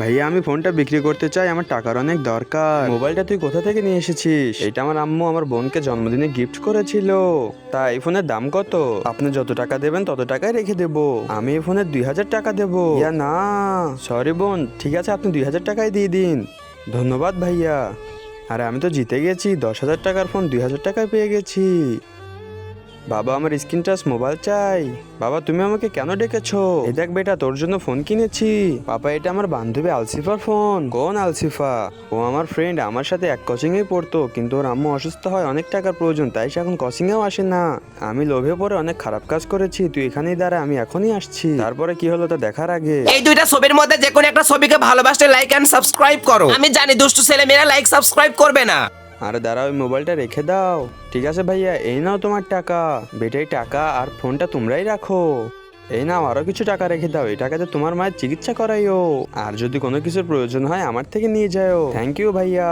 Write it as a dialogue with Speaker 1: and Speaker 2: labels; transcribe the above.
Speaker 1: ভাইয়া আমি ফোনটা বিক্রি করতে চাই, আমার টাকার অনেক দরকার। মোবাইলটা তুই কোথা থেকে নিয়ে এসেছিস? এটা আমার আম্মু আমার বোনকে জন্মদিনে গিফট করেছিল। তা এই ফোনের দাম কত? আপনি যত টাকা দেবেন তত টাকাই রেখে দেবো। আমি এই ফোনের 2000 টাকা দেবো। ইয়া না, সরি বোন, ঠিক আছে আপনি 2000 টাকাই দিয়ে দিন। ধন্যবাদ ভাইয়া। আরে আমি তো জিতে গেছি, 10,000 টাকার ফোন 2000 টাকায় পেয়ে গেছি। বাবা আমার স্ক্রিন টাচ মোবাইল চাই। বাবা তুমি আমাকে কেন ডেকেছো? এই দেখ বেটা তোর জন্য ফোন কিনেছি। বাবা এটা আমার বান্ধবী আলসিফার ফোন। কোন আলসিফা? ও আমার ফ্রেন্ড, আমার সাথে এক কোচিং এ পড়তো, কিন্তু ওর আম্মু অসুস্থ হয়, অনেক টাকার প্রয়োজন, তাই সে এখন কোচিং এও আসে না। আমি লোভে পড়ে অনেক খারাপ কাজ করেছি, তুই এখানেই দাঁড়া, আমি এখনই আসছি। তারপরে কি হলো তা দেখার আগে
Speaker 2: এই দুইটা ছবির মধ্যে যে কোনো একটা ছবিকে ভালোবাসলে লাইক এন্ড সাবস্ক্রাইব করো। আমি জানি দুষ্টু ছেলে মেয়েরা লাইক সাবস্ক্রাইব করবে না।
Speaker 1: আরে দাঁড়াও, ওই মোবাইলটা রেখে দাও। ঠিক আছে ভাইয়া, এই নাও তোমার টাকা। বেটাই টাকা আর ফোনটা তোমরাই রাখো। এই নাও আরো কিছু টাকা রেখে দাও, এই টাকাতে তোমার মায়ের চিকিৎসা করাইও। আর যদি কোনো কিছুর প্রয়োজন হয় আমার থেকে নিয়ে যাও। থ্যাংক ইউ ভাইয়া।